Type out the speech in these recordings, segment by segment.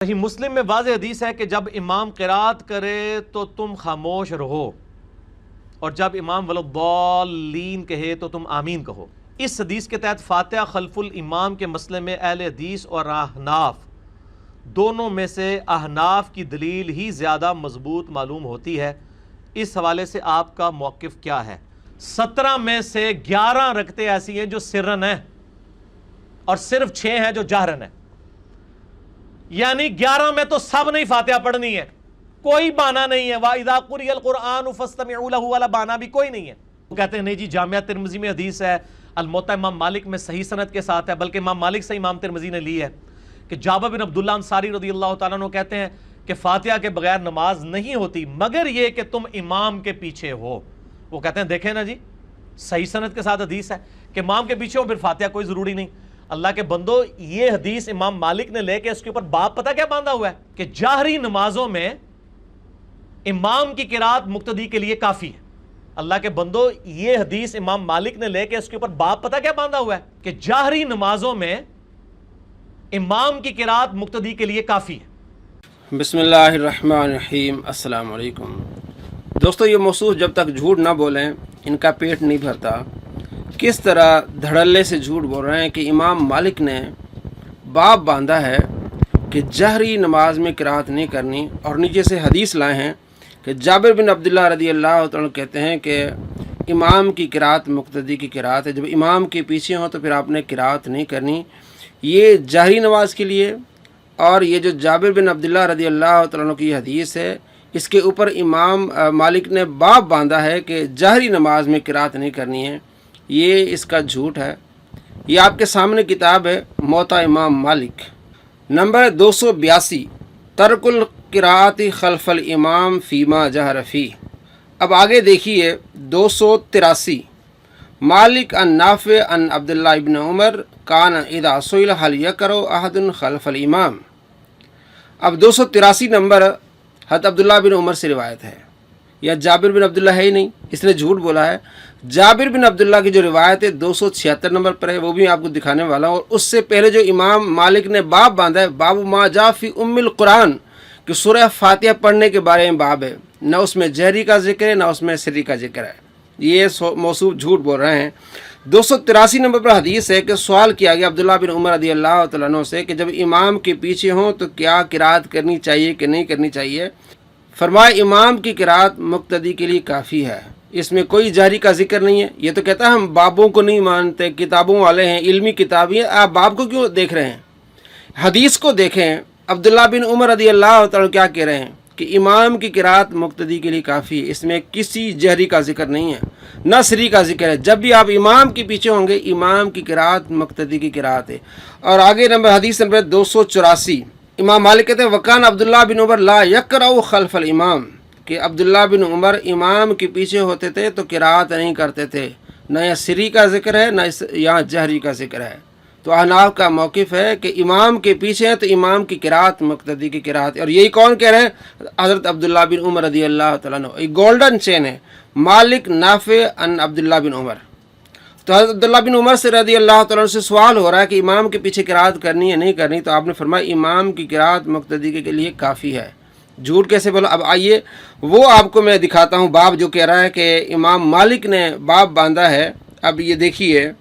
صحیح مسلم میں واضح حدیث ہے کہ جب امام قرات کرے تو تم خاموش رہو، اور جب امام ولضالین کہے تو تم آمین کہو۔ اس حدیث کے تحت فاتحہ خلف الامام کے مسئلے میں اہل حدیث اور احناف دونوں میں سے احناف کی دلیل ہی زیادہ مضبوط معلوم ہوتی ہے۔ اس حوالے سے آپ کا موقف کیا ہے؟ 17 میں سے 11 رکعتیں ایسی ہیں جو سرن ہیں اور صرف 6 ہیں جو جہرن ہیں، یعنی 11 میں تو سب نہیں فاتحہ پڑھنی ہے، کوئی بہانہ نہیں ہے۔ وَإِذَا قُرِئَ الْقُرْآنُ فَاسْتَمِعُوا لَهُ والا بہانہ بھی کوئی نہیں ہے۔ وہ کہتے ہیں نہیں جی جامعہ ترمذی میں حدیث ہے، الموطا امام مالک میں صحیح سند کے ساتھ ہے، بلکہ امام مالک سے امام ترمذی نے لی ہے کہ جابر بن عبداللہ انصاری رضی اللہ تعالیٰ عنہ کہتے ہیں کہ فاتحہ کے بغیر نماز نہیں ہوتی مگر یہ کہ تم امام کے پیچھے ہو۔ وہ کہتے ہیں دیکھیں نا جی صحیح سند کے ساتھ حدیث ہے کہ امام کے پیچھے ہو، پھر فاتحہ کوئی ضروری نہیں۔ اللہ کے بندو، یہ حدیث امام مالک نے لے کے اس کے اوپر باب پتہ کیا باندھا ہوا ہے کہ جاہری نمازوں میں امام کی قرات مقتدی کے لیے کافی ہے۔ اللہ کے بندو، یہ حدیث امام مالک نے لے کے اس کے اوپر باب پتہ کیا باندھا ہوا ہے کہ جاہری نمازوں میں امام کی قرات مقتدی کے لیے کافی ہے۔ بسم اللہ الرحمن الرحیم۔ السلام علیکم دوستو، یہ موصوف جب تک جھوٹ نہ بولیں ان کا پیٹ نہیں بھرتا۔ کس طرح دھڑلے سے جھوٹ بول رہے ہیں کہ امام مالک نے باب باندھا ہے کہ جہری نماز میں قرات نہیں کرنی، اور نیچے سے حدیث لائے ہیں کہ جابر بن عبداللہ رضی اللہ تعالیٰ کہتے ہیں کہ امام کی قرات مقتدی کی قرات ہے، جب امام کے پیچھے ہوں تو پھر آپ نے قرات نہیں کرنی۔ یہ جہری نماز کے لیے، اور یہ جو جابر بن عبداللہ رضی اللہ تعالیٰ کی حدیث ہے اس کے اوپر امام مالک نے باب باندھا ہے کہ جہری نماز میں قرات نہیں کرنی ہے، یہ اس کا جھوٹ ہے۔ یہ آپ کے سامنے کتاب ہے موطا امام مالک، نمبر 282، ترک القراءت خلف الامام فیما جہر فی۔ اب آگے دیکھیے 283، مالک ان نافع ان عبداللہ ابن عمر کان اذا سئل هل یکرہ احد خلف الامام۔ اب 283 نمبر حضرت عبداللہ بن عمر سے روایت ہے، یا جابر بن عبداللہ ہے ہی نہیں، اس نے جھوٹ بولا ہے۔ جابر بن عبداللہ کی جو روایت ہے 276 نمبر پر ہے، وہ بھی آپ کو دکھانے والا ہوں۔ اور اس سے پہلے جو امام مالک نے باب باندھا ہے، باب ما جاء فی ام القرآن، کہ سورہ فاتحہ پڑھنے کے بارے میں باب ہے، نہ اس میں جہری کا ذکر ہے نہ اس میں سری کا ذکر ہے۔ یہ موصوف جھوٹ بول رہے ہیں۔ 283 نمبر پر حدیث ہے کہ سوال کیا گیا عبداللہ بن عمر رضی اللہ تعالیٰ عنہ سے کہ جب امام کے پیچھے ہوں تو کیا قرات کرنی چاہیے کہ نہیں کرنی چاہیے؟ فرمایا امام کی قرات مقتدی کے لیے کافی ہے، اس میں کوئی جہری کا ذکر نہیں ہے۔ یہ تو کہتا ہے ہم بابوں کو نہیں مانتے، کتابوں والے ہیں، علمی کتابیں ہیں، آپ باب کو کیوں دیکھ رہے ہیں؟ حدیث کو دیکھیں، عبداللہ بن عمر رضی اللہ تعالیٰ کیا کہہ رہے ہیں کہ امام کی قرات مقتدی کے لیے کافی ہے، اس میں کسی جہری کا ذکر نہیں ہے نہ سری کا ذکر ہے۔ جب بھی آپ امام کے پیچھے ہوں گے امام کی قرات مقتدی کی قرات ہے۔ اور آگے حدیث نمبر 284، امام مالک کہتے ہیں وکان عبداللہ بن عمر لا یقرأ خلف الامام، کہ عبداللہ بن عمر امام کے پیچھے ہوتے تھے تو قرات نہیں کرتے تھے، نہ یہ سری کا ذکر ہے نہ یہاں جہری کا ذکر ہے۔ تو احناف کا موقف ہے کہ امام کے پیچھے ہیں تو امام کی قرات مقتدی کی قرات ہے، اور یہی کون کہہ رہے ہیں؟ حضرت عبداللہ بن عمر رضی اللہ تعالیٰ عنہ۔ یہ گولڈن چین ہے، مالک نافع ان عبداللہ بن عمر۔ تو حضرت عبداللہ بن عمر سے رضی اللہ تعالیٰ عنہ سے سوال ہو رہا ہے کہ امام کے پیچھے قرات کرنی ہے نہیں کرنی، تو آپ نے فرمایا امام کی قرات مقتدی کے لیے کافی ہے۔ جھوٹ کیسے بولا؟ اب آئیے وہ آپ کو میں دکھاتا ہوں باب جو کہہ رہا ہے کہ امام مالک نے باب باندھا ہے۔ اب یہ دیکھیے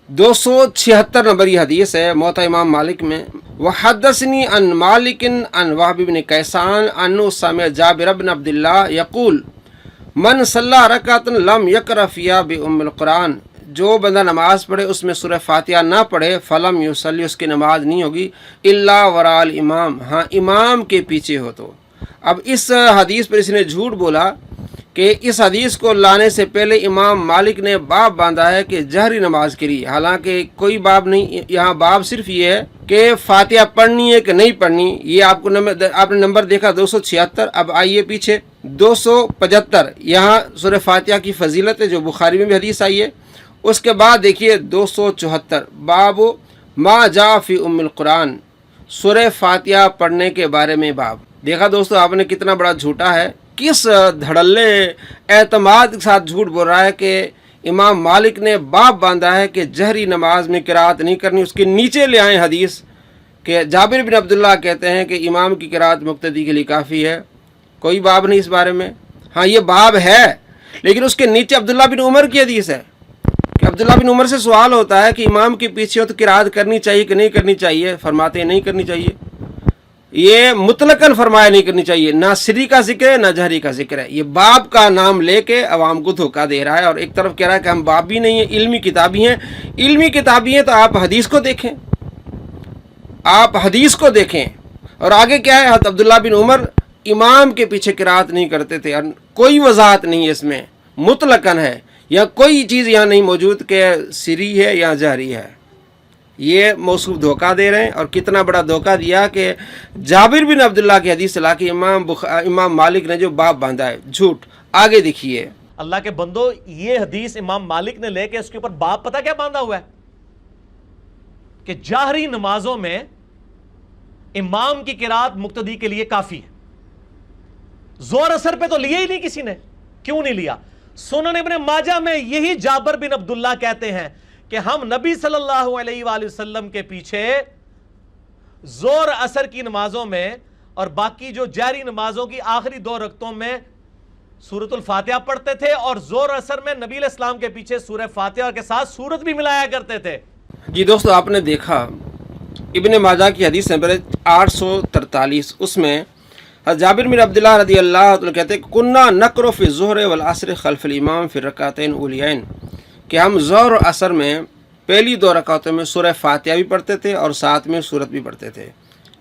276 نمبر یہ حدیث ہے موطا امام مالک میں، وحدثنی ان مالک ان وہب بن کیسان انہ سمع جابر بن عبداللہ یقول من صلی رکعۃ لم یقرأ فیہا بام القرآن، جو بندہ نماز پڑھے اس میں سورہ فاتحہ نہ پڑھے، فلم یصلی، اس کی نماز نہیں ہوگی، الا وراء الامام، ہاں امام کے پیچھے ہو تو۔ اب اس حدیث پر اس نے جھوٹ بولا کہ اس حدیث کو لانے سے پہلے امام مالک نے باب باندھا ہے کہ جہری نماز کے لیے، حالانکہ کوئی باب نہیں، یہاں باب صرف یہ ہے کہ فاتحہ پڑھنی ہے کہ نہیں پڑھنی۔ یہ آپ نے نمبر دیکھا 276۔ اب آئیے پیچھے 275، یہاں سورہ فاتحہ کی فضیلت ہے جو بخاری میں بھی حدیث آئی ہے۔ اس کے بعد دیکھیے 274، باب ما جاء فی ام القرآن، سورہ فاتحہ پڑھنے کے بارے میں باب۔ دیکھا دوستو آپ نے کتنا بڑا جھوٹا ہے، کس دھڑلے اعتماد کے ساتھ جھوٹ بول رہا ہے کہ امام مالک نے باب باندھا ہے کہ جہری نماز میں قرات نہیں کرنی۔ اس کے نیچے لے آئیں حدیث کہ جابر بن عبداللہ کہتے ہیں کہ امام کی قرات مقتدی کے لیے کافی ہے، کوئی باب نہیں اس بارے میں۔ ہاں یہ باب ہے، لیکن اس کے نیچے عبداللہ بن عمر کی حدیث ہے کہ عبداللہ بن عمر سے سوال ہوتا ہے کہ امام کے پیچھے ہو تو قرات کرنی چاہیے کہ نہیں کرنی چاہیے، فرماتے ہیں نہیں کرنی چاہیے۔ یہ مطلقاً فرمایا نہیں کرنی چاہیے، نہ سری کا ذکر ہے نہ جہری کا ذکر ہے۔ یہ باب کا نام لے کے عوام کو دھوکہ دے رہا ہے، اور ایک طرف کہہ رہا ہے کہ ہم باب بھی نہیں ہیں، علمی کتابی ہیں۔ علمی کتابی ہیں تو آپ حدیث کو دیکھیں، آپ حدیث کو دیکھیں۔ اور آگے کیا ہے، حضرت عبداللہ بن عمر امام کے پیچھے قرات نہیں کرتے تھے، اور کوئی وضاحت نہیں ہے اس میں، مطلقاً ہے، یا کوئی چیز یہاں نہیں موجود کہ سری ہے یا جہری ہے۔ یہ موصوف دھوکہ دے رہے ہیں، اور کتنا بڑا دھوکہ دیا کہ جابر بن عبداللہ کی حدیث لا کے امام مالک نے جو باب باندھا ہے، جھوٹ۔ آگے دیکھیے، اللہ کے بندو، یہ حدیث امام مالک نے لے کے اس کے اوپر باب پتہ کیا باندھا ہوا ہے کہ جہری نمازوں میں امام کی قرات مقتدی کے لیے کافی ہے۔ زور اثر پہ تو لیا ہی نہیں کسی نے، کیوں نہیں لیا؟ سنن ابن ماجہ میں یہی جابر بن عبداللہ کہتے ہیں کہ ہم نبی صلی اللہ علیہ وآلہ وسلم کے پیچھے زور اثر کی نمازوں میں اور باقی جو جہری نمازوں کی آخری 2 رکعتوں میں سورۃ الفاتحہ پڑھتے تھے، اور زور اثر میں نبی علیہ السلام کے پیچھے سورہ فاتحہ کے ساتھ سورت بھی ملایا کرتے تھے۔ جی دوستو، آپ نے دیکھا ابن ماجہ کی حدیث نمبر 843، اس میں جابر بن عبداللہ رضی اللہ عنہ کہتے ہیں کننا نقرأ فی الظہر والعصر خلف الامام فی الرکعتین اولیین، کہ ہم ظہر اور عصر میں پہلی 2 رکعتوں میں سورہ فاتحہ بھی پڑھتے تھے اور ساتھ میں سورت بھی پڑھتے تھے۔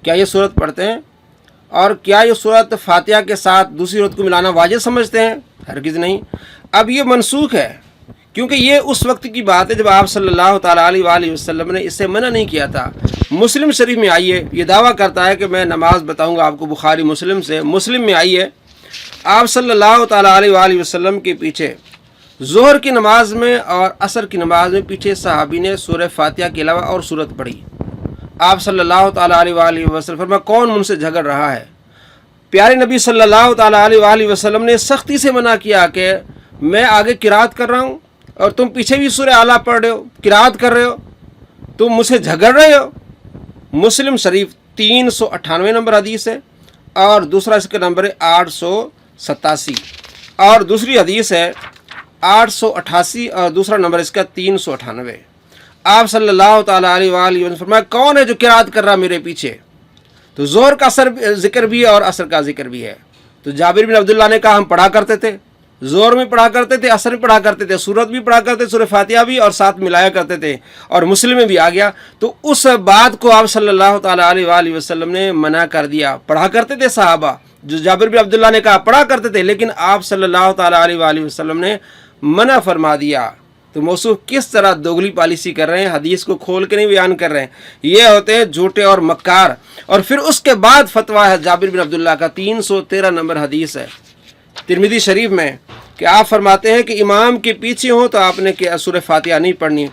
کیا یہ سورت پڑھتے ہیں؟ اور کیا یہ سورت فاتحہ کے ساتھ دوسری سورت کو ملانا واجب سمجھتے ہیں؟ ہرگز نہیں۔ اب یہ منسوخ ہے، کیونکہ یہ اس وقت کی بات ہے جب آپ صلی اللہ تعالیٰ علیہ وآلہ وسلم نے اس سے منع نہیں کیا تھا۔ مسلم شریف میں آئیے، یہ دعویٰ کرتا ہے کہ میں نماز بتاؤں گا آپ کو بخاری مسلم سے، مسلم میں آئیے، آپ صلی اللہ تعالیٰ علیہ وآلہ وسلم کے پیچھے ظہر کی نماز میں اور عصر کی نماز میں پیچھے صحابی نے سورہ فاتحہ کے علاوہ اور سورت پڑھی۔ آپ صلی اللہ تعالیٰ علیہ وآلہ وسلم فرمایا کون مجھ سے جھگڑ رہا ہے؟ پیارے نبی صلی اللہ تعالیٰ علیہ وآلہ وسلم نے سختی سے منع کیا کہ میں آگے قرات کر رہا ہوں اور تم پیچھے بھی سورہ اعلیٰ پڑھ رہے ہو، قرات کر رہے ہو، تم مجھ سے جھگڑ رہے ہو۔ مسلم شریف 398 نمبر حدیث ہے، اور دوسرا اس کا نمبر ہے 887، اور دوسری حدیث ہے 888، اور دوسرا نمبر اس کا 398۔ آپ صلی اللہ تعالیٰ علیہ وآلہ وسلم فرمایا کون ہے جو قرات کر رہا میرے پیچھے؟ تو زہر کا ذکر بھی ہے اور عصر کا ذکر بھی ہے۔ تو جابر بن عبداللہ نے کہا ہم پڑھا کرتے تھے، زہر میں پڑھا کرتے تھے، عصر میں پڑھا کرتے تھے، سورت بھی پڑھا کرتے تھے، سورہ فاتحہ بھی، اور ساتھ ملایا کرتے تھے، اور مسلم میں بھی آ گیا۔ تو اس بات کو آپ صلی اللہ تعالیٰ علیہ وآلہ وسلم نے منع کر دیا۔ پڑھا کرتے تھے صحابہ، جو جابر بن عبداللہ نے کہا پڑھا کرتے تھے، لیکن آپ صلی اللہ تعالیٰ علیہ وآلہ وسلم نے منع فرما دیا۔ تو موصوف کس طرح دوگلی پالیسی کر رہے ہیں، حدیث کو کھول کے نہیں بیان کر رہے ہیں، یہ ہوتے ہیں جھوٹے اور مکار۔ اور پھر اس کے بعد فتویٰ ہے جابر بن عبداللہ کا، 313 نمبر حدیث ہے ترمذی شریف میں، کہ آپ فرماتے ہیں کہ امام کے پیچھے ہوں تو آپ نے کہ سورہ فاتحہ نہیں پڑھنی۔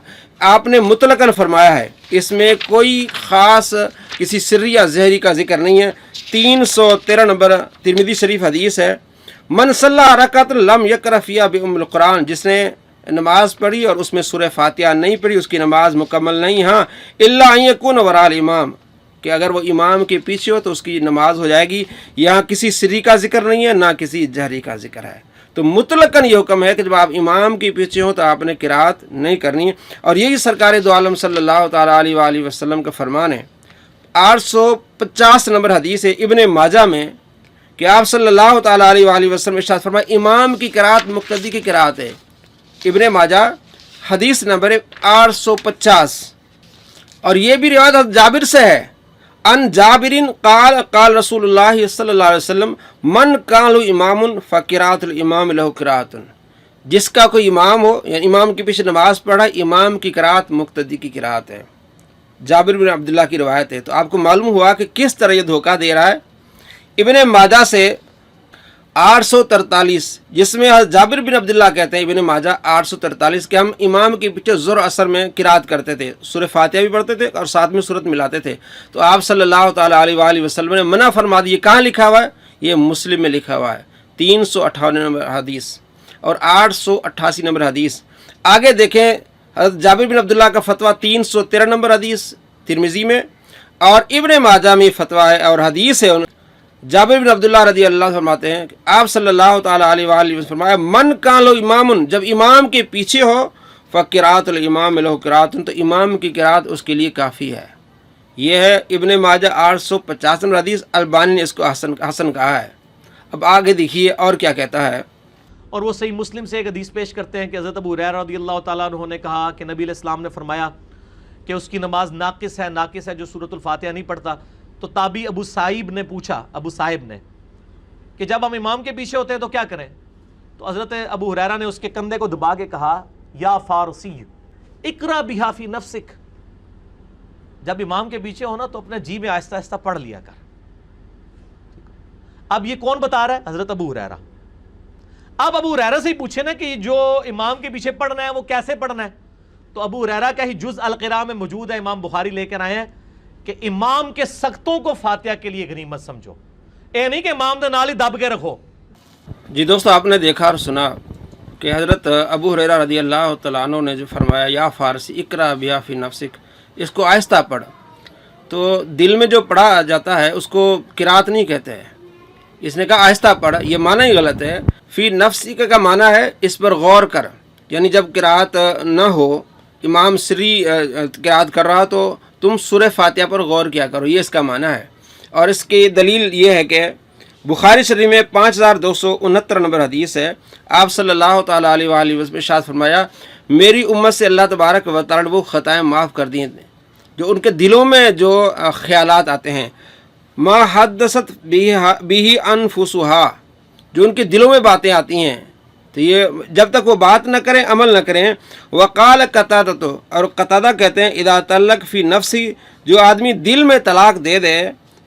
آپ نے مطلقاً فرمایا ہے، اس میں کوئی خاص کسی سری یا ظہری کا ذکر نہیں ہے۔ 313 نمبر ترمذی شریف حدیث ہے، من صلی رکعۃ لم یقرأ فیہا بأم القرآن، جس نے نماز پڑھی اور اس میں سورہ فاتحہ نہیں پڑھی، اس کی نماز مکمل نہیں۔ ہاں الا ان یکون وراء الامام، کہ اگر وہ امام کے پیچھے ہو تو اس کی نماز ہو جائے گی۔ یہاں کسی سری کا ذکر نہیں ہے، نہ کسی جہری کا ذکر ہے۔ تو مطلقاً یہ حکم ہے کہ جب آپ امام کے پیچھے ہوں تو آپ نے قرات نہیں کرنی ہے، اور یہی سرکار دو عالم صلی اللہ تعالیٰ علیہ وآلہ وسلم کا فرمان ہے۔ 850 نمبر حدیث ہے ابن ماجہ میں، کہ آپ صلی اللہ تعالیٰ علیہ وآلہ وسلم ارشاد فرمایا امام کی قرات مقتدی کی قرات ہے۔ ابن ماجہ حدیث نمبر 850، اور یہ بھی روایت جابر سے ہے، ان جابرین قال قال رسول اللہ صلی اللہ علیہ وسلم من کان له امام فقرات الامام له قرات، جس کا کوئی امام ہو، یعنی امام کے پیچھے نماز پڑھا، امام کی قرات مقتدی کی قرات ہے۔ جابر بن عبداللہ کی روایت ہے۔ تو آپ کو معلوم ہوا کہ کس طرح یہ دھوکہ دے رہا ہے۔ ابن ماجہ سے 843، جس میں جابر بن عبداللہ کہتے ہیں ابن ماجہ 843 کہ ہم امام کے پیچھے ظہر عصر میں قرات کرتے تھے، سورہ فاتحہ بھی پڑھتے تھے اور ساتھ میں سورت ملاتے تھے۔ تو آپ صلی اللہ تعالیٰ علیہ وآلہ وسلم نے منع فرما دی۔ کہاں لکھا ہوا ہے؟ یہ مسلم میں لکھا ہوا ہے، 358 نمبر حدیث اور 888 نمبر حدیث۔ آگے دیکھیں حضرت جابر بن عبداللہ کا فتویٰ 313 نمبر حدیث ترمذی میں، اور ابن ماجہ میں فتویٰ ہے اور حدیث ہے، جابر بن عبداللہ رضی اللہ فرماتے ہیں کہ آپ صلی اللہ تعالیٰ علیہ وآلہ وسلم فرمایا من کان لو امام، جب امام کے پیچھے ہو فقرات الامام لہ قرات، تو امام کی قرات اس کے لیے کافی ہے۔ یہ ہے ابن ماجہ 850 نمبر حدیث، البانی نے اس کو حسن کہا ہے۔ اب آگے دیکھیے اور کیا کہتا ہے۔ اور وہ صحیح مسلم سے ایک حدیث پیش کرتے ہیں کہ حضرت ابو ہریرہ رضی اللہ تعالیٰ عنہ نے کہا کہ نبی علیہ السلام نے فرمایا کہ اس کی نماز ناقص ہے جو سورۃ الفاتحہ نہیں پڑھتا۔ تو تابعی ابو صائب نے پوچھا، ابو صائب نے، کہ جب ہم امام کے پیچھے ہوتے ہیں تو کیا کریں؟ تو حضرت ابو ہریرہ نے اس کے کندھے کو دبا کے کہا یا فارسی اقرا بہا فی نفسک، جب امام کے پیچھے ہونا تو اپنے جی میں آہستہ آہستہ پڑھ لیا کر۔ اب یہ کون بتا رہا ہے؟ حضرت ابو ہریرہ۔ اب ابو ہریرہ سے ہی پوچھے نا کہ جو امام کے پیچھے پڑھنا ہے وہ کیسے پڑھنا ہے، تو ابو ہریرہ کا ہی جز القراء میں موجود ہے، امام بخاری لے کر آئے ہیں کہ امام کے سختوں کو فاتحہ کے لیے غنیمت سمجھو، اے نہیں کہ امام دے نال ہی دب کے رکھو۔ جی دوستو، آپ نے دیکھا اور سنا کہ حضرت ابو ہریرہ رضی اللہ تعالیٰ عنہ نے جو فرمایا یا فارسی اقرا بہا فی نفسک، اس کو آہستہ پڑھ، تو دل میں جو پڑھا جاتا ہے اس کو قرات نہیں کہتے ہیں، اس نے کہا آہستہ پڑھ، یہ معنی ہی غلط ہے۔ فی نفسک کا معنی ہے اس پر غور کر، یعنی جب قرات نہ ہو، امام سری قرات کر رہا تو تم سورہ فاتحہ پر غور کیا کرو، یہ اس کا معنی ہے۔ اور اس کی دلیل یہ ہے کہ بخاری شریف میں 5269 نمبر حدیث ہے، آپ صلی اللہ تعالیٰ علیہ وآلہ وسلم نے ارشاد فرمایا میری امت سے اللہ تبارک و تعالیٰ نے وہ خطائیں معاف کر دی ہیں جو ان کے دلوں میں جو خیالات آتے ہیں، ما حدثت بھی انفسها، جو ان کے دلوں میں باتیں آتی ہیں، تو یہ جب تک وہ بات نہ کریں، عمل نہ کریں۔ وقال قتادہ، اور قتادہ کہتے ہیں اذا طلق فی نفسی، جو آدمی دل میں طلاق دے دے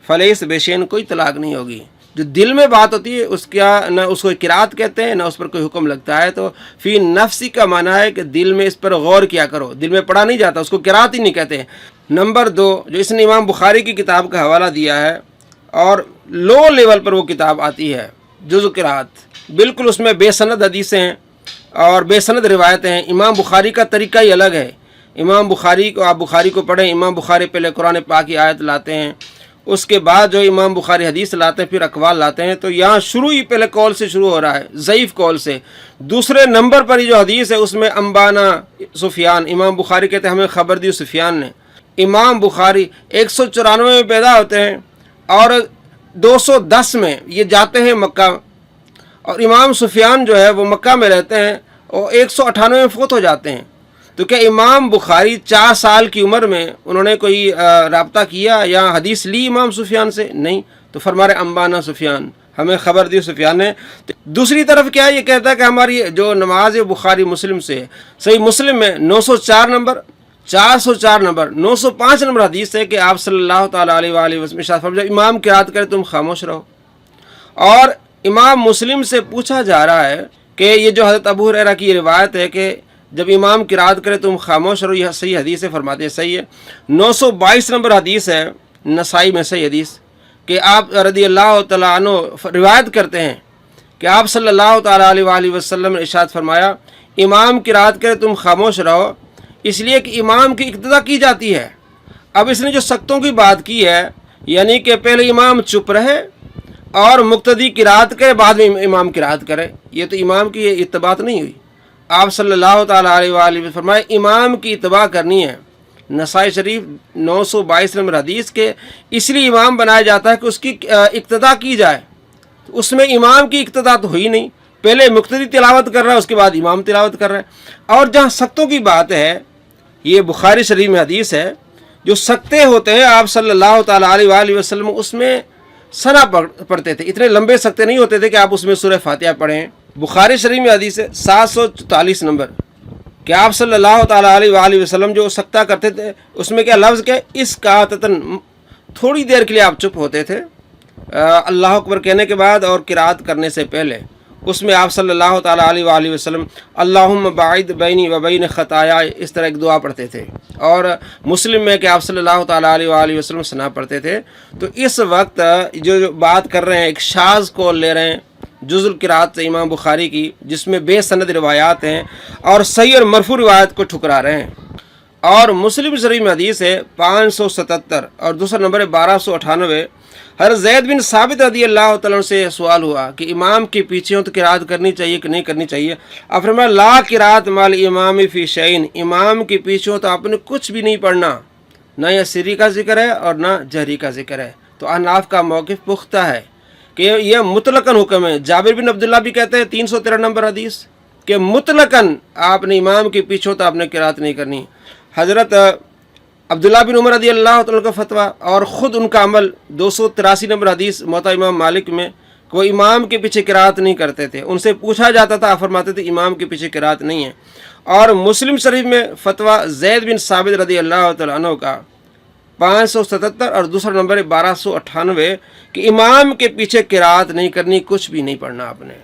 فلیس بشین، کوئی طلاق نہیں ہوگی۔ جو دل میں بات ہوتی ہے اس کا نہ اس کو قرات کہتے ہیں نہ اس پر کوئی حکم لگتا ہے۔ تو فی نفسی کا معنی ہے کہ دل میں اس پر غور کیا کرو، دل میں پڑھا نہیں جاتا، اس کو قرات ہی نہیں کہتے۔ نمبر 2، جو اس نے امام بخاری کی کتاب کا حوالہ دیا ہے اور لو لیول پر وہ کتاب آتی ہے جزء قرات، بالکل اس میں بے سند حدیثیں ہیں اور بے سند روایتیں ہیں۔ امام بخاری کا طریقہ ہی الگ ہے۔ امام بخاری کو، آپ بخاری کو پڑھیں، امام بخاری پہلے قرآن پاک کی آیت لاتے ہیں، اس کے بعد جو امام بخاری حدیث لاتے ہیں، پھر اقوال لاتے ہیں۔ تو یہاں شروع ہی پہلے قول سے شروع ہو رہا ہے، ضعیف قول سے۔ دوسرے نمبر پر جو حدیث ہے اس میں انبانا سفیان، امام بخاری کہتے ہیں ہمیں خبر دی سفیان نے۔ امام بخاری 194 میں پیدا ہوتے ہیں اور 210 میں یہ جاتے ہیں مکہ، اور امام سفیان جو ہے وہ مکہ میں رہتے ہیں اور 198 میں فوت ہو جاتے ہیں۔ تو کیا امام بخاری 4 سال کی عمر میں انہوں نے کوئی رابطہ کیا یا حدیث لی امام سفیان سے؟ نہیں، تو فرما رہے انبانا سفیان، ہمیں خبر دی سفیان نے۔ دوسری طرف کیا یہ کہتا ہے کہ ہماری جو نماز بخاری مسلم سے، صحیح مسلم میں 904 نمبر، 404 نمبر، 905 نمبر حدیث ہے کہ آپ صلی اللہ تعالیٰ علیہ وآلہ وسلم ارشاد فرمایا جب امام قرات کرے تم خاموش رہو۔ اور امام مسلم سے پوچھا جا رہا ہے کہ یہ جو حضرت ابو ہریرہ کی روایت ہے کہ جب امام قرات کرے تم خاموش رہو، یہ صحیح حدیث ہے، فرماتے ہیں صحیح ہے۔ 922 نمبر حدیث ہے نسائی میں صحیح حدیث کہ آپ رضی اللہ تعالیٰ عنہ روایت کرتے ہیں کہ آپ صلی اللہ تعالیٰ علیہ وآلہ وسلم نے ارشاد فرمایا امام قرات کرے تم خاموش رہو، اس لیے کہ امام کی اقتدا کی جاتی ہے۔ اب اس نے جو سختوں کی بات کی ہے، یعنی کہ پہلے امام چپ رہے اور مقتدی قرات کرے، بعد میں امام قرات کرے، یہ تو امام کی اتباع نہیں ہوئی۔ آپ صلی اللہ تعالیٰ علیہ وآلہ وسلم فرمائے امام کی اتباع کرنی ہے۔ نسائی شریف 922 نمبر حدیث کے اس لیے امام بنایا جاتا ہے کہ اس کی اقتدا کی جائے، اس میں امام کی اقتدا تو ہوئی نہیں، پہلے مقتدی تلاوت کر رہا ہے اس کے بعد امام تلاوت کر رہا ہے۔ اور جہاں سختوں کی بات ہے، یہ بخاری شریف میں حدیث ہے، جو سکتے ہوتے ہیں آپ صلی اللہ تعالیٰ علیہ وآلہ وسلم اس میں ثنا پڑھتے تھے، اتنے لمبے سکتے نہیں ہوتے تھے کہ آپ اس میں سورہ فاتحہ پڑھیں۔ بخاری شریف میں حدیث ہے 744 نمبر کہ آپ صلی اللہ تعالیٰ علیہ وآلہ وسلم جو سکتہ کرتے تھے اس میں کیا لفظ کیا، اس قاتتاً، تھوڑی دیر کے لیے آپ چپ ہوتے تھے اللہ اکبر کہنے کے بعد اور قرات کرنے سے پہلے، اس میں آپ صلی اللہ تعالیٰ علیہ وآلہ وسلم اللہم باعد بینی و بین خطایا، اس طرح ایک دعا پڑھتے تھے۔ اور مسلم میں کہ آپ صلی اللہ تعالیٰ علیہ وآلہ وسلم ثنا پڑھتے تھے۔ تو اس وقت جو بات کر رہے ہیں ایک شاذ قول لے رہے ہیں جزء القرات سے امام بخاری کی، جس میں بے سند روایات ہیں اور صحیح اور مرفوع روایت کو ٹھکرا رہے ہیں۔ اور مسلم شریف میں حدیث ہے 577 اور دوسرا نمبر ہے 1298۔ حضرت زید بن ثابت رضی اللہ تعالیٰ عنہ سے سوال ہوا کہ امام کے پیچھے ہوں تو قرات کرنی چاہیے کہ نہیں کرنی چاہیے؟ آپ فرمایا لا قرات مال امام فی شیئن، امام کے پیچھے ہوں تو آپ نے کچھ بھی نہیں پڑھنا، نہ یہ سری کا ذکر ہے اور نہ جہری کا ذکر ہے۔ تو احناف کا موقف پختہ ہے کہ یہ مطلقاً حکم ہے۔ جابر بن عبداللہ بھی کہتے ہیں 313 نمبر حدیث کہ مطلقاً آپ نے امام کے پیچھے ہو تو آپ نے قرات نہیں کرنی۔ حضرت عبداللہ بن عمر رضی اللہ تعالیٰ کا فتویٰ اور خود ان کا عمل 283 نمبر حدیث موطا امام مالک میں کہ وہ امام کے پیچھے قرات نہیں کرتے تھے۔ ان سے پوچھا جاتا تھا، فرماتے تھے امام کے پیچھے قرات نہیں ہے۔ اور مسلم شریف میں فتویٰ زید بن ثابت رضی اللہ تعالیٰ عنہ کا 577 اور دوسرا نمبر 1298 کہ امام کے پیچھے قرات نہیں کرنی، کچھ بھی نہیں پڑھنا آپ نے۔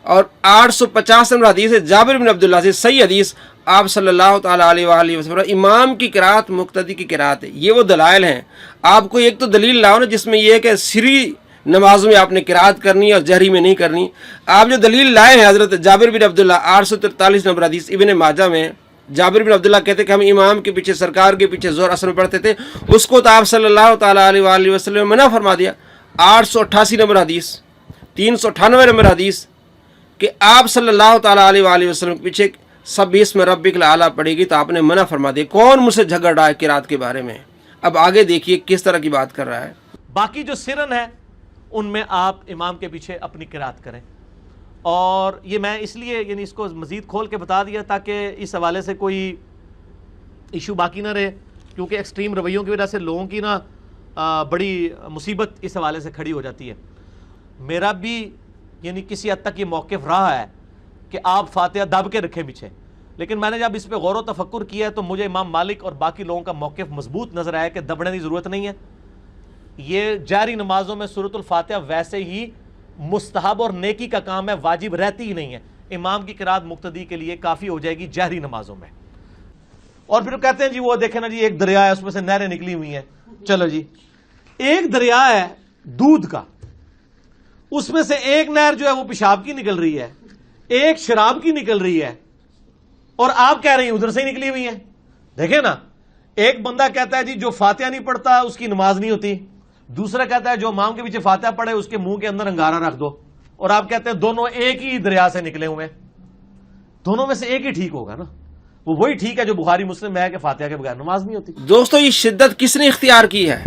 اور 850 نمبر حدیث ہے جابر بن عبداللہ سے صحیح حدیث، آپ صلی اللہ تعالیٰ علیہ وآلہ وسلم امام کی قرات مقتدی کی قرات ہے۔ یہ وہ دلائل ہیں۔ آپ کو ایک تو دلیل لاؤ نا جس میں یہ ہے کہ سری نمازوں میں آپ نے قرات کرنی ہے اور جہری میں نہیں کرنی۔ آپ جو دلیل لائے ہیں حضرت جابر بن عبداللہ 843 نمبر حدیث ابن ماجہ میں، جابر بن عبداللہ کہتے کہ ہم امام کے پیچھے سرکار کے پیچھے زور اثر میں پڑھتے تھے، اس کو تو آپ صلی اللہ تعالیٰ علیہ وآلہ وسلم منع فرما دیا۔ 888 نمبر حدیث، 398 نمبر حدیث کہ آپ صلی اللہ تعالیٰ علیہ وآلہ وسلم کے پیچھے سب اسم ربک الاعلیٰ پڑے گی تو آپ نے منع فرما دیا۔ کون مجھ سے جھگڑ رہا ہے قرات کے بارے میں؟ اب آگے دیکھیے کس طرح کی بات کر رہا ہے۔ باقی جو سرن ہے ان میں آپ امام کے پیچھے اپنی قرات کریں، اور یہ میں اس لیے یعنی اس کو مزید کھول کے بتا دیا تاکہ اس حوالے سے کوئی ایشو باقی نہ رہے، کیونکہ ایکسٹریم رویوں کی وجہ سے لوگوں کی نا بڑی مصیبت اس حوالے سے کھڑی ہو جاتی ہے۔ میرا بھی یعنی کسی حد تک یہ موقف رہا ہے کہ آپ فاتحہ دب کے رکھیں پیچھے، لیکن میں نے جب اس پہ غور و تفکر کیا ہے تو مجھے امام مالک اور باقی لوگوں کا موقف مضبوط نظر آیا کہ دبنے کی ضرورت نہیں ہے۔ یہ جہری نمازوں میں سورۃ الفاتحہ ویسے ہی مستحب اور نیکی کا کام ہے، واجب رہتی ہی نہیں ہے۔ امام کی قرات مقتدی کے لیے کافی ہو جائے گی جہری نمازوں میں۔ اور پھر کہتے ہیں جی وہ دیکھیں نا جی ایک دریا ہے اس میں سے نہریں نکلی ہوئی ہیں۔ چلو جی ایک دریا ہے دودھ کا، اس میں سے ایک نہر جو ہے وہ پیشاب کی نکل رہی ہے، ایک شراب کی نکل رہی ہے، اور آپ کہہ رہی ہیں ادھر سے ہی نکلی ہوئی ہیں۔ دیکھیں نا، ایک بندہ کہتا ہے جی جو فاتحہ نہیں پڑھتا اس کی نماز نہیں ہوتی، دوسرا کہتا ہے جو امام کے پیچھے فاتحہ پڑھے اس کے منہ کے اندر انگارہ رکھ دو، اور آپ کہتے ہیں دونوں ایک ہی دریا سے نکلے ہوئے ہیں۔ دونوں میں سے ایک ہی ٹھیک ہوگا نا، وہ وہی ٹھیک ہے جو بخاری مسلم میں ہے کہ فاتحہ کے بغیر نماز نہیں ہوتی۔ دوستو یہ شدت کس نے اختیار کی ہے؟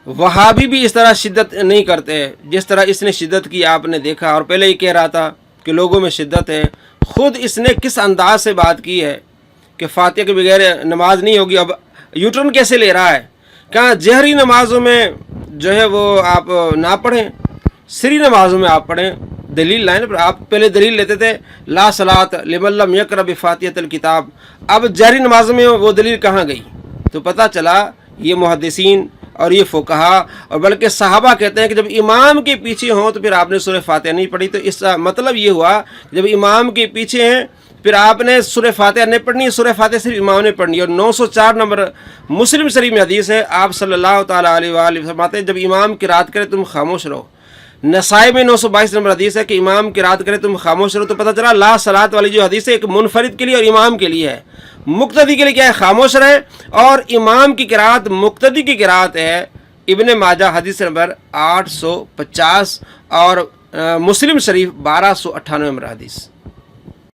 وہابی بھی اس طرح شدت نہیں کرتے جس طرح اس نے شدت کی، آپ نے دیکھا، اور پہلے ہی کہہ رہا تھا کہ لوگوں میں شدت ہے۔ خود اس نے کس انداز سے بات کی ہے کہ فاتحہ کے بغیر نماز نہیں ہوگی۔ اب یوٹرن کیسے لے رہا ہے؟ کہاں جہری نمازوں میں جو ہے وہ آپ نہ پڑھیں، سری نمازوں میں آپ پڑھیں۔ دلیل لائن پر آپ پہلے دلیل لیتے تھے لا صلاۃ لمن لم یقرأ بفاتحۃ الکتاب، اب جہری نمازوں میں وہ دلیل کہاں گئی؟ تو پتہ چلا یہ محدثین اور یہ فقہا اور بلکہ صحابہ کہتے ہیں کہ جب امام کے پیچھے ہوں تو پھر آپ نے سورہ فاتحہ نہیں پڑھی۔ تو اس کا مطلب یہ ہوا کہ جب امام کے پیچھے ہیں پھر آپ نے سورہ فاتحہ نہیں پڑھنی، سورہ فاتحہ صرف امام نے پڑھنی۔ اور 904 نمبر مسلم شریف میں حدیث ہے، آپ صلی اللہ تعالیٰ علیہ وآلہ وسلم فرماتے ہیں جب امام قرات کرے تم خاموش رہو۔ نسائی میں 922 نمبر حدیث ہے کہ امام قرات کرے تم خاموش رہو۔ تو پتہ چلا لا صلاۃ والی جو حدیث ہے ایک منفرد کے لیے اور امام کے لیے ہے، مقتدی کے لیے کیا ہے؟ خاموش رہے۔ اور امام کی قرات مقتدی کی قرات ہے ابن ماجہ حدیث نمبر 850 اور مسلم شریف 1298 نمبر حدیث۔